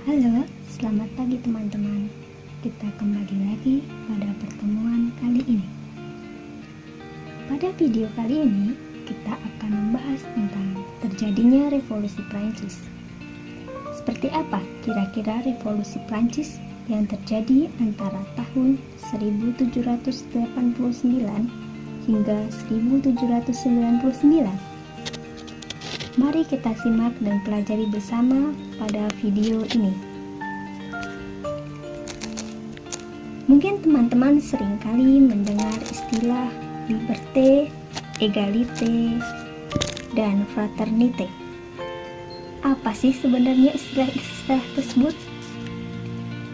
Halo, selamat pagi teman-teman. Kita kembali lagi pada pertemuan kali ini. Pada video kali ini, kita akan membahas tentang terjadinya revolusi Prancis. Seperti apa kira-kira revolusi Prancis yang terjadi antara tahun 1789 hingga 1799? Mari kita simak dan pelajari bersama pada video ini. Mungkin teman-teman seringkali mendengar istilah liberté, égalité, dan fraternité. Apa sih sebenarnya istilah-istilah tersebut?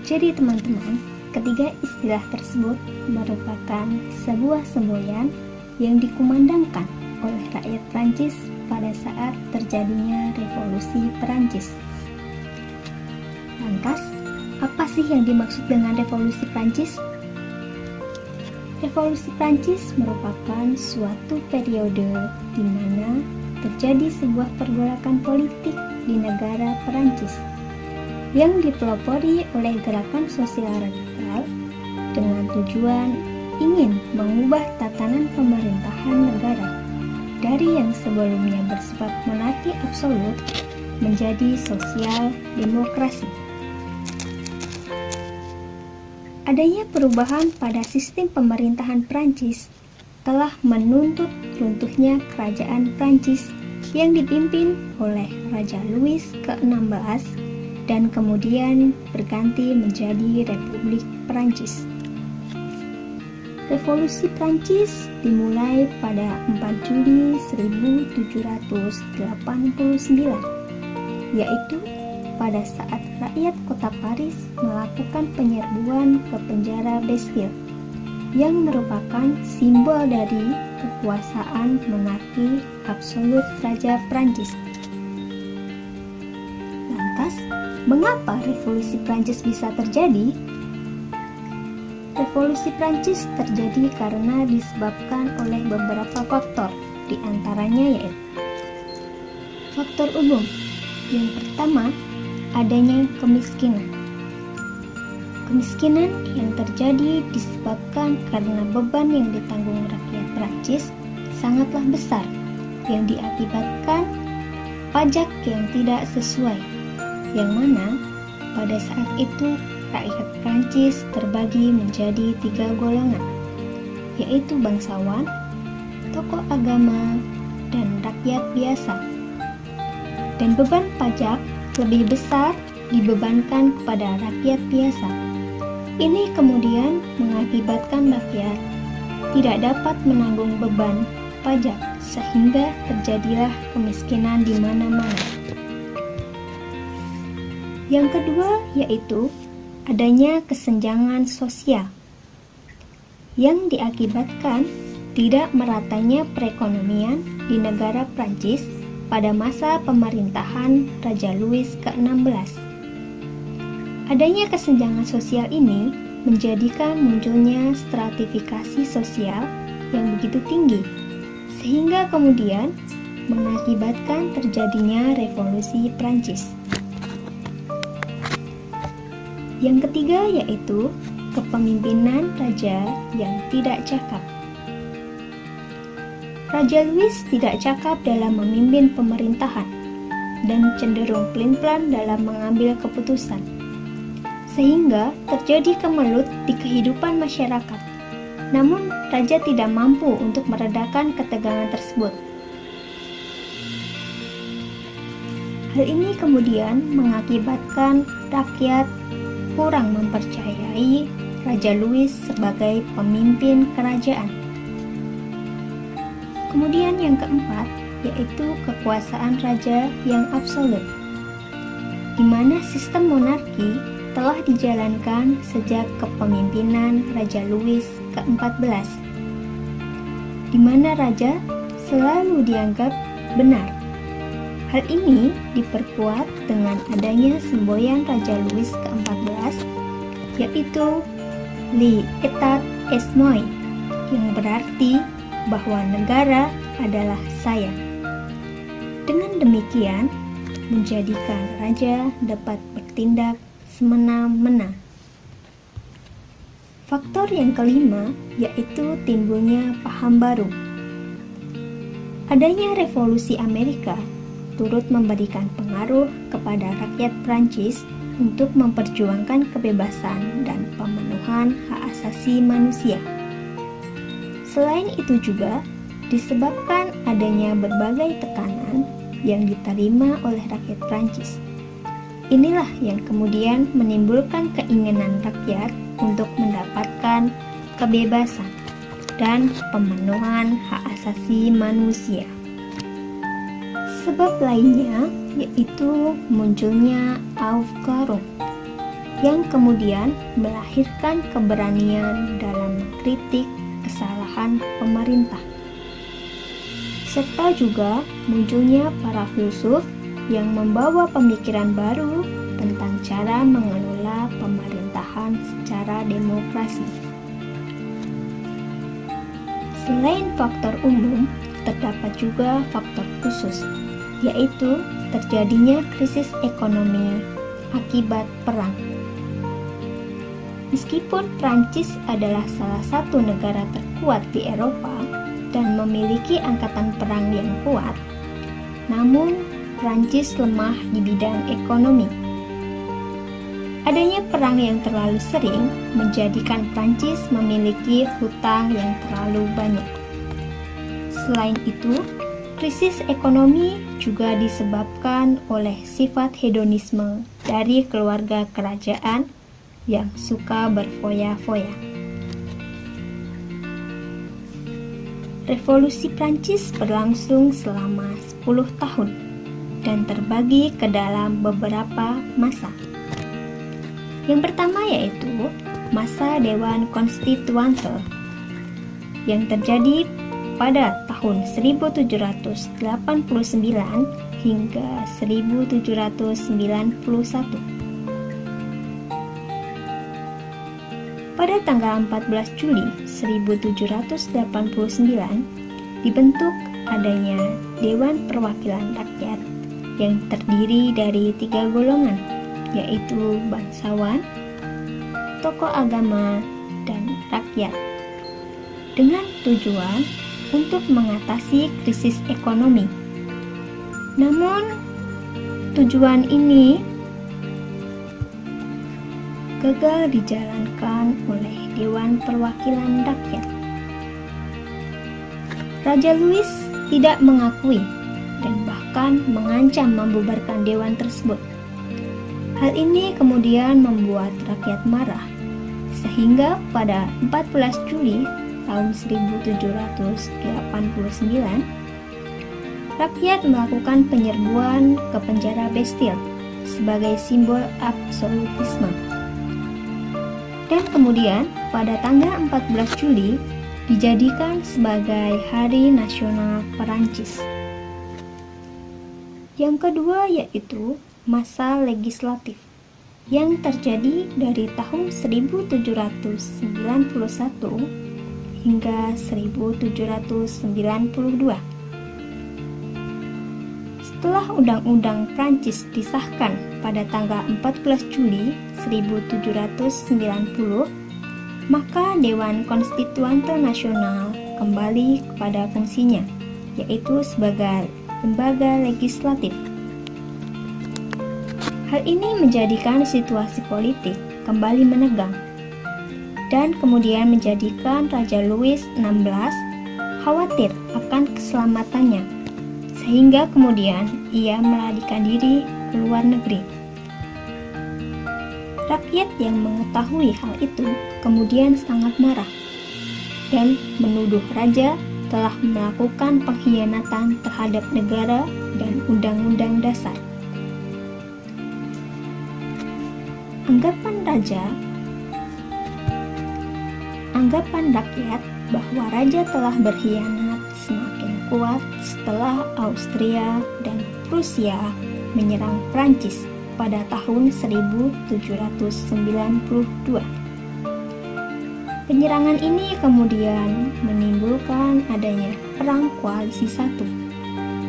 Jadi teman-teman, ketiga istilah tersebut merupakan sebuah semboyan yang dikumandangkan oleh rakyat Prancis pada saat terjadinya revolusi Prancis. Lantas, apa sih yang dimaksud dengan revolusi Prancis? Revolusi Prancis merupakan suatu periode di mana terjadi sebuah pergolakan politik di negara Prancis yang dipelopori oleh gerakan sosial radikal dengan tujuan ingin mengubah tatanan pemerintahan negara dari yang sebelumnya bersifat monarki absolut menjadi sosial demokrasi. Adanya perubahan pada sistem pemerintahan Prancis telah menuntut runtuhnya kerajaan Prancis yang dipimpin oleh Raja Louis ke-16 dan kemudian berganti menjadi Republik Prancis. Revolusi Prancis dimulai pada 4 Juli 1789, yaitu pada saat rakyat kota Paris melakukan penyerbuan ke penjara Bastille, yang merupakan simbol dari kekuasaan monarki absolut Raja Prancis. Lantas, mengapa revolusi Prancis bisa terjadi? Revolusi Prancis terjadi karena disebabkan oleh beberapa faktor, di antaranya yaitu faktor umum. Yang pertama, adanya kemiskinan. Kemiskinan yang terjadi disebabkan karena beban yang ditanggung rakyat Prancis sangatlah besar, yang diakibatkan pajak yang tidak sesuai, yang mana pada saat itu rakyat Prancis terbagi menjadi 3 golongan, yaitu bangsawan, tokoh agama, dan rakyat biasa. Dan beban pajak lebih besar dibebankan kepada rakyat biasa. Ini kemudian mengakibatkan rakyat tidak dapat menanggung beban pajak, sehingga terjadilah kemiskinan di mana-mana. Yang kedua yaitu adanya kesenjangan sosial yang diakibatkan tidak meratanya perekonomian di negara Prancis pada masa pemerintahan Raja Louis ke-16. Adanya kesenjangan sosial ini menjadikan munculnya stratifikasi sosial yang begitu tinggi, sehingga kemudian mengakibatkan terjadinya revolusi Prancis. Yang ketiga yaitu kepemimpinan raja yang tidak cakap. Raja Louis tidak cakap dalam memimpin pemerintahan dan cenderung pelin-pelan dalam mengambil keputusan, sehingga terjadi kemelut di kehidupan masyarakat. Namun, raja tidak mampu untuk meredakan ketegangan tersebut. Hal ini kemudian mengakibatkan rakyat kurang mempercayai Raja Louis sebagai pemimpin kerajaan. Kemudian yang keempat yaitu kekuasaan raja yang absolut, di mana sistem monarki telah dijalankan sejak kepemimpinan Raja Louis ke-14, di mana raja selalu dianggap benar. Hal ini diperkuat dengan adanya semboyan Raja Louis ke-14, yaitu L'État est moi, yang berarti bahwa negara adalah saya. Dengan demikian, menjadikan raja dapat bertindak semena-mena. Faktor yang kelima yaitu timbulnya paham baru. Adanya revolusi Amerika turut memberikan pengaruh kepada rakyat Prancis untuk memperjuangkan kebebasan dan pemenuhan hak asasi manusia. Selain itu juga disebabkan adanya berbagai tekanan yang diterima oleh rakyat Prancis. Inilah yang kemudian menimbulkan keinginan rakyat untuk mendapatkan kebebasan dan pemenuhan hak asasi manusia. Sebab lainnya yaitu munculnya Aufklärung yang kemudian melahirkan keberanian dalam mengkritik kesalahan pemerintah. Serta juga munculnya para filsuf yang membawa pemikiran baru tentang cara mengelola pemerintahan secara demokrasi. Selain faktor umum, terdapat juga faktor khusus, yaitu terjadinya krisis ekonomi akibat perang. Meskipun Prancis adalah salah satu negara terkuat di Eropa dan memiliki angkatan perang yang kuat, namun Prancis lemah di bidang ekonomi. Adanya perang yang terlalu sering menjadikan Prancis memiliki hutang yang terlalu banyak. Selain itu, krisis ekonomi juga disebabkan oleh sifat hedonisme dari keluarga kerajaan yang suka berfoya-foya. Revolusi Prancis berlangsung selama 10 tahun dan terbagi ke dalam beberapa masa. Yang pertama yaitu masa Dewan Konstituante yang terjadi pada tahun 1789 hingga 1791. Pada tanggal 14 Juli 1789 dibentuk adanya Dewan Perwakilan Rakyat yang terdiri dari 3 golongan, yaitu bangsawan, tokoh agama, dan rakyat, dengan tujuan untuk mengatasi krisis ekonomi. Namun, tujuan ini gagal dijalankan oleh Dewan Perwakilan Rakyat. Raja Louis tidak mengakui dan bahkan mengancam membubarkan dewan tersebut. Hal ini kemudian membuat rakyat marah, sehingga pada 14 Juli tahun 1789, rakyat melakukan penyerbuan ke penjara Bastille sebagai simbol absolutisme. Dan kemudian pada tanggal 14 Juli dijadikan sebagai Hari Nasional Perancis. Yang kedua yaitu masa legislatif yang terjadi dari tahun 1791 hingga 1792. Setelah Undang-Undang Prancis disahkan pada tanggal 14 Juli 1790, maka Dewan Konstituante Nasional kembali kepada fungsinya, yaitu sebagai lembaga legislatif. Hal ini menjadikan situasi politik kembali menegang dan kemudian menjadikan Raja Louis XVI khawatir akan keselamatannya, sehingga kemudian ia melarikan diri ke luar negeri. Rakyat yang mengetahui hal itu kemudian sangat marah dan menuduh raja telah melakukan pengkhianatan terhadap negara dan undang-undang dasar. Anggapan rakyat bahwa raja telah berkhianat semakin kuat setelah Austria dan Prusia menyerang Prancis pada tahun 1792. Penyerangan ini kemudian menimbulkan adanya Perang Koalisi I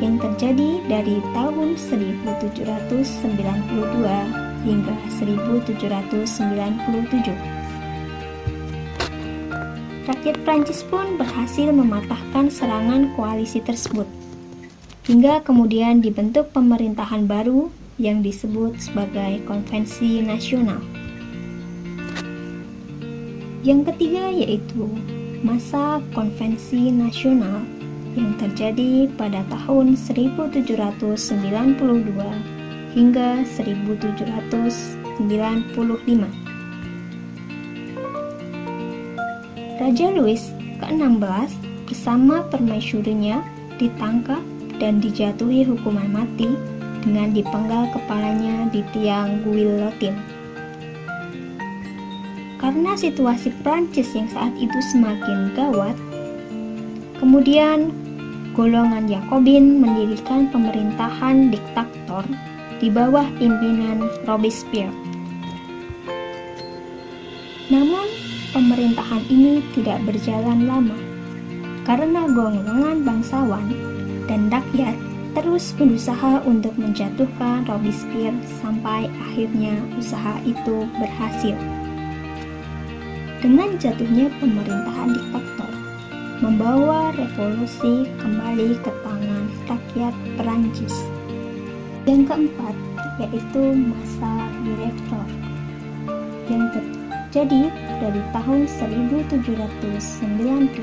yang terjadi dari tahun 1792 hingga 1797. Rakyat Prancis pun berhasil mematahkan serangan koalisi tersebut, hingga kemudian dibentuk pemerintahan baru yang disebut sebagai Konvensi Nasional. Yang ketiga yaitu masa Konvensi Nasional yang terjadi pada tahun 1792 hingga 1795. Raja Louis ke-16 bersama permaisurinya ditangkap dan dijatuhi hukuman mati dengan dipenggal kepalanya di tiang guillotine. Karena situasi Prancis yang saat itu semakin gawat, kemudian golongan Yakobin mendirikan pemerintahan diktator di bawah pimpinan Robespierre. Namun, pemerintahan ini tidak berjalan lama karena golongan bangsawan dan rakyat terus berusaha untuk menjatuhkan Robespierre sampai akhirnya usaha itu berhasil. Dengan jatuhnya pemerintahan diktator, membawa revolusi kembali ke tangan rakyat Perancis. Yang keempat yaitu masa direktor yang terjadi dari tahun 1795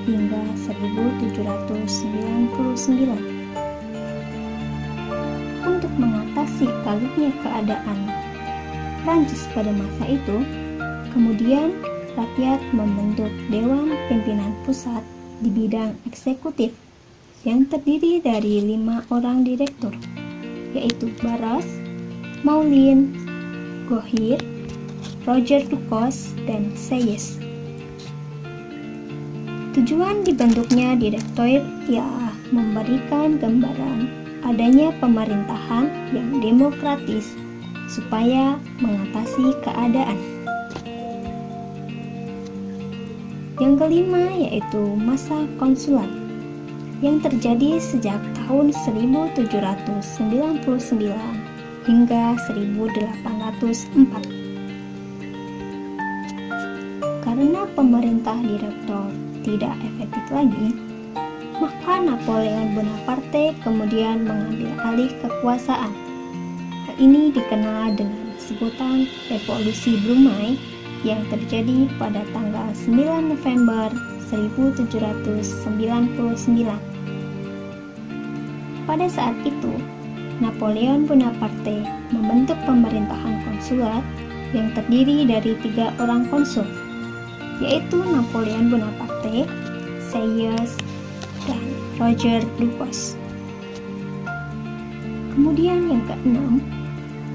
hingga 1799. Untuk mengatasi kalunya keadaan Prancis pada masa itu, kemudian rakyat membentuk Dewan Pimpinan Pusat di bidang eksekutif yang terdiri dari 5 orang direktur, yaitu Barras, Moulin, Gohir, Roger Ducos, dan Sieyès. Tujuan dibentuknya direktur ialah memberikan gambaran adanya pemerintahan yang demokratis supaya mengatasi keadaan. Yang kelima yaitu masa konsulat yang terjadi sejak tahun 1799 hingga 1804. Karena pemerintah direktor tidak efektif lagi, maka Napoleon Bonaparte kemudian mengambil alih kekuasaan. Hal ini dikenal dengan sebutan Revolusi Brumaire yang terjadi pada tanggal 9 November 1799. Pada saat itu, Napoleon Bonaparte membentuk pemerintahan konsulat yang terdiri dari 3 orang konsul, yaitu Napoleon Bonaparte, Sieyès, dan Roger Ducos. Kemudian yang keenam,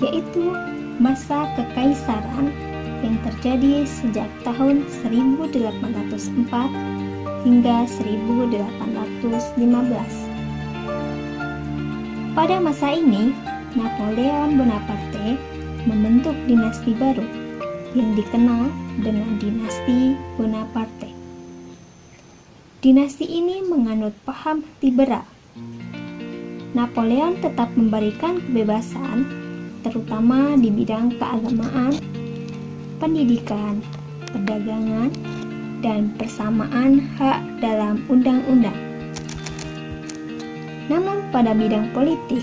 yaitu masa kekaisaran yang terjadi sejak tahun 1804 hingga 1815. Pada masa ini, Napoleon Bonaparte membentuk dinasti baru yang dikenal dengan dinasti Bonaparte. Dinasti ini menganut paham liberal. Napoleon tetap memberikan kebebasan, terutama di bidang keagamaan, pendidikan, perdagangan, dan persamaan hak dalam undang-undang. Namun pada bidang politik,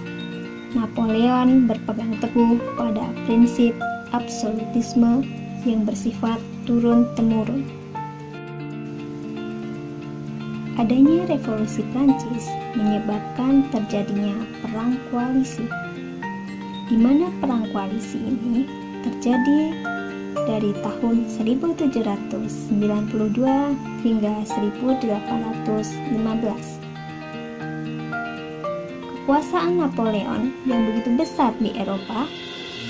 Napoleon berpegang teguh pada prinsip absolutisme yang bersifat turun-temurun. Adanya revolusi Prancis menyebabkan terjadinya perang koalisi, di mana perang koalisi ini terjadi dari tahun 1792 hingga 1815. Kekuasaan Napoleon yang begitu besar di Eropa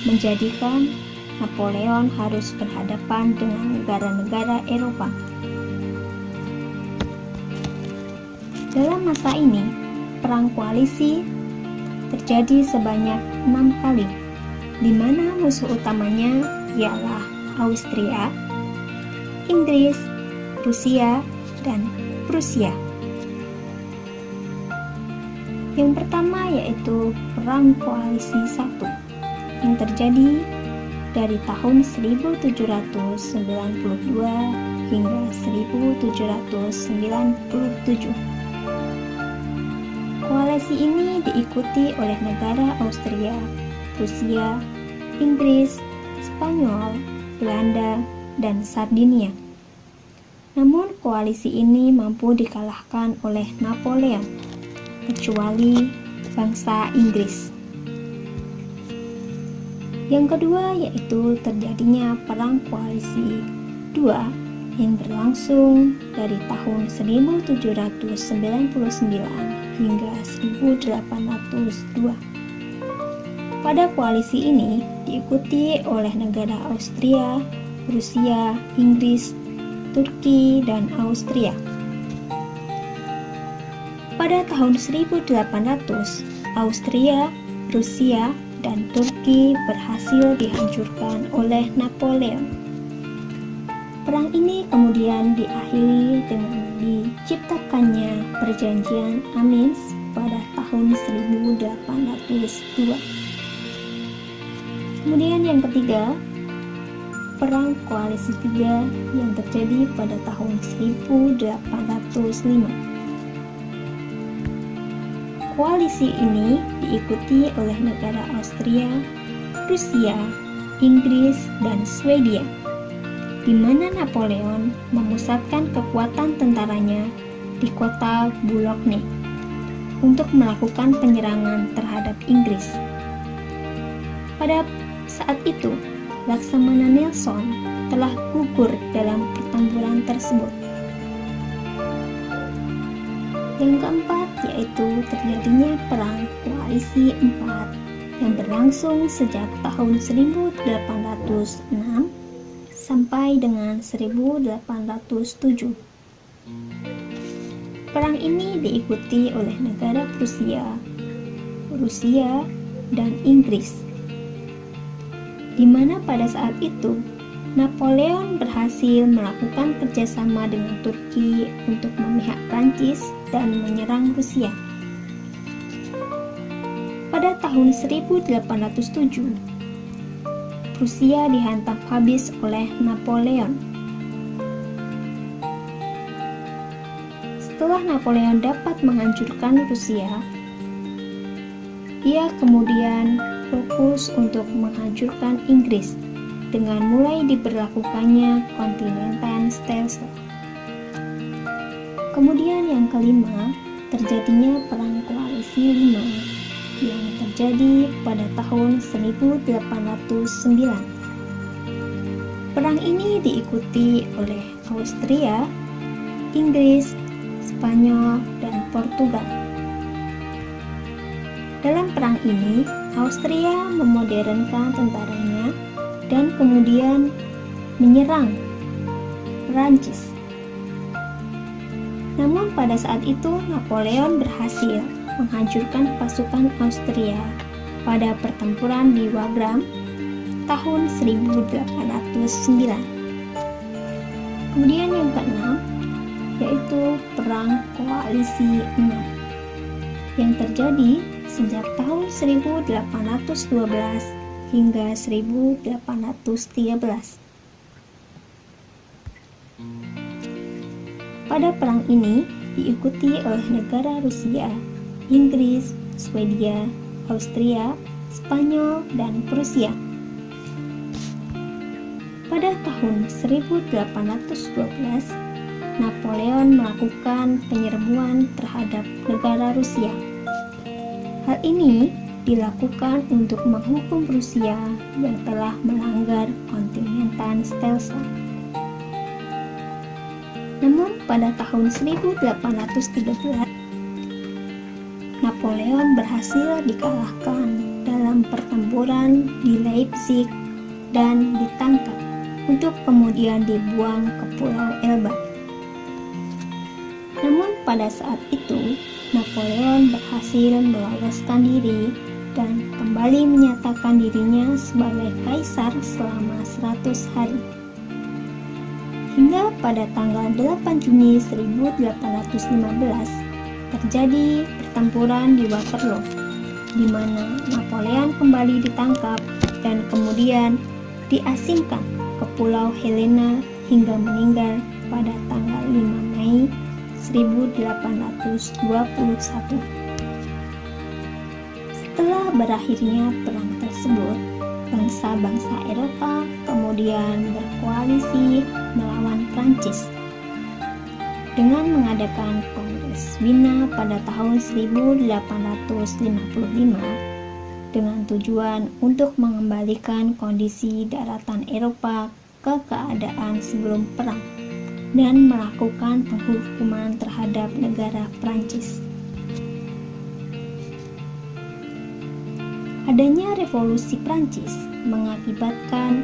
menjadikan Napoleon harus berhadapan dengan negara-negara Eropa. Dalam masa ini, perang koalisi terjadi sebanyak 6 kali, di mana musuh utamanya ialah Austria, Inggris, Rusia, dan Prusia. Yang pertama yaitu Perang Koalisi 1 yang terjadi dari tahun 1792 hingga 1797. Koalisi ini diikuti oleh negara Austria, Rusia, Inggris, Spanyol, Belanda, dan Sardinia. Namun koalisi ini mampu dikalahkan oleh Napoleon, kecuali bangsa Inggris. Yang kedua yaitu terjadinya Perang Koalisi II yang berlangsung dari tahun 1799 hingga 1802. Pada koalisi ini diikuti oleh negara Austria, Rusia, Inggris, Turki, dan Austria. Pada tahun 1800, Austria, Rusia, dan Turki berhasil dihancurkan oleh Napoleon. Perang ini kemudian diakhiri dengan diciptakannya Perjanjian Amiens pada tahun 1802. Kemudian yang ketiga, Perang Koalisi III yang terjadi pada tahun 1805. Koalisi ini diikuti oleh negara Austria, Rusia, Inggris, dan Swedia, di mana Napoleon memusatkan kekuatan tentaranya di kota Boulogne untuk melakukan penyerangan terhadap Inggris. Pada saat itu, Laksamana Nelson telah gugur dalam pertempuran tersebut. Yang keempat yaitu terjadinya Perang Koalisi IV yang berlangsung sejak tahun 1806 sampai dengan 1807. Perang ini diikuti oleh negara Prusia, Rusia, dan Inggris, di mana pada saat itu Napoleon berhasil melakukan kerjasama dengan Turki untuk memihak Prancis dan menyerang Rusia. Pada tahun 1807, Prusia dihantam habis oleh Napoleon. Setelah Napoleon dapat menghancurkan Rusia, ia kemudian fokus untuk menghancurkan Inggris dengan mulai diberlakukannya Continental Stelsel. Kemudian yang kelima, terjadinya Perang Koalisi V yang terjadi pada tahun 1809. Perang ini diikuti oleh Austria, Inggris, Spanyol, dan Portugal. Dalam perang ini, Austria memodernkan tentaranya dan kemudian menyerang Prancis. Namun pada saat itu Napoleon berhasil menghancurkan pasukan Austria pada pertempuran di Wagram tahun 1809. Kemudian yang keenam yaitu Perang Koalisi VI yang terjadi sejak tahun 1812 hingga 1813. Pada perang ini diikuti oleh negara Rusia, Inggris, Swedia, Austria, Spanyol, dan Prusia. Pada tahun 1812, Napoleon melakukan penyerbuan terhadap negara Rusia. Hal ini dilakukan untuk menghukum Rusia yang telah melanggar Continental Stelsel. Namun pada tahun 1813, Napoleon berhasil dikalahkan dalam pertempuran di Leipzig dan ditangkap untuk kemudian dibuang ke Pulau Elba. Namun pada saat itu, Napoleon berhasil meloloskan diri dan kembali menyatakan dirinya sebagai kaisar selama 100 hari. Hingga pada tanggal 8 Juni 1815 terjadi pertempuran di Waterloo, di mana Napoleon kembali ditangkap dan kemudian diasingkan ke Pulau Helena hingga meninggal pada tanggal 5 Mei 1821. Setelah berakhirnya perang tersebut, bangsa-bangsa Eropa kemudian berkoalisi melawan Prancis dengan mengadakan Kongres Wina pada tahun 1855 dengan tujuan untuk mengembalikan kondisi daratan Eropa ke keadaan sebelum perang dan melakukan penghukuman terhadap negara Prancis. Adanya revolusi Prancis mengakibatkan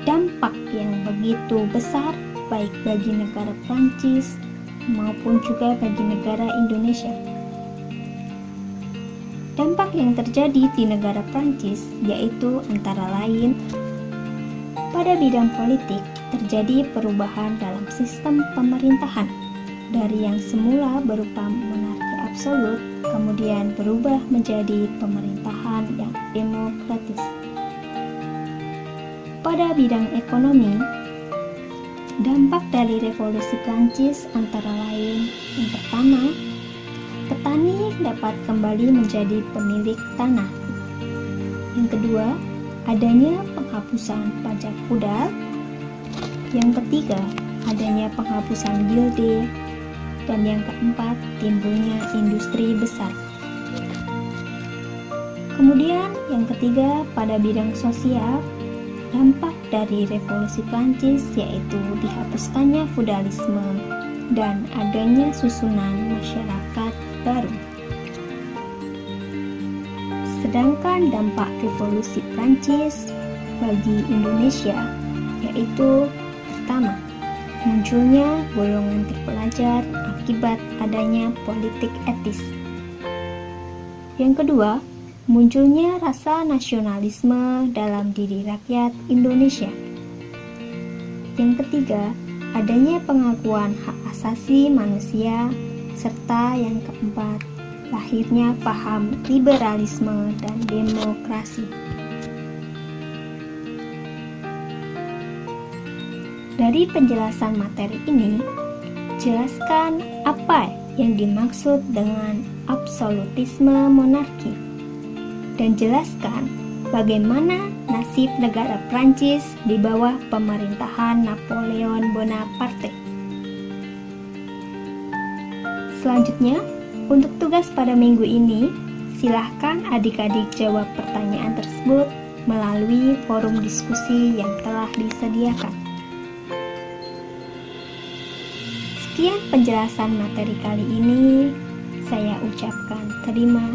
dampak yang begitu besar baik bagi negara Prancis maupun juga bagi negara Indonesia. Dampak yang terjadi di negara Prancis yaitu antara lain pada bidang politik terjadi perubahan dalam sistem pemerintahan dari yang semula berupa monarki absolut kemudian berubah menjadi pemerintahan yang demokratis. Pada bidang ekonomi, dampak dari revolusi Prancis antara lain yang pertama, petani dapat kembali menjadi pemilik tanah. Yang kedua, adanya penghapusan pajak feodal. Yang ketiga, adanya penghapusan gilde. Dan yang keempat, timbulnya industri besar. Kemudian yang ketiga, pada bidang sosial, dampak dari revolusi Prancis yaitu dihapuskannya feodalisme dan adanya susunan masyarakat baru. Sedangkan dampak revolusi Prancis bagi Indonesia yaitu pertama, munculnya golongan terpelajar akibat adanya politik etis. Yang kedua, munculnya rasa nasionalisme dalam diri rakyat Indonesia. Yang ketiga, adanya pengakuan hak asasi manusia, serta yang keempat, lahirnya paham liberalisme dan demokrasi. Dari penjelasan materi ini, jelaskan apa yang dimaksud dengan absolutisme monarki dan jelaskan bagaimana nasib negara Prancis di bawah pemerintahan Napoleon Bonaparte. Selanjutnya, untuk tugas pada minggu ini, silahkan adik-adik jawab pertanyaan tersebut melalui forum diskusi yang telah disediakan. Sekian penjelasan materi kali ini. Saya ucapkan terima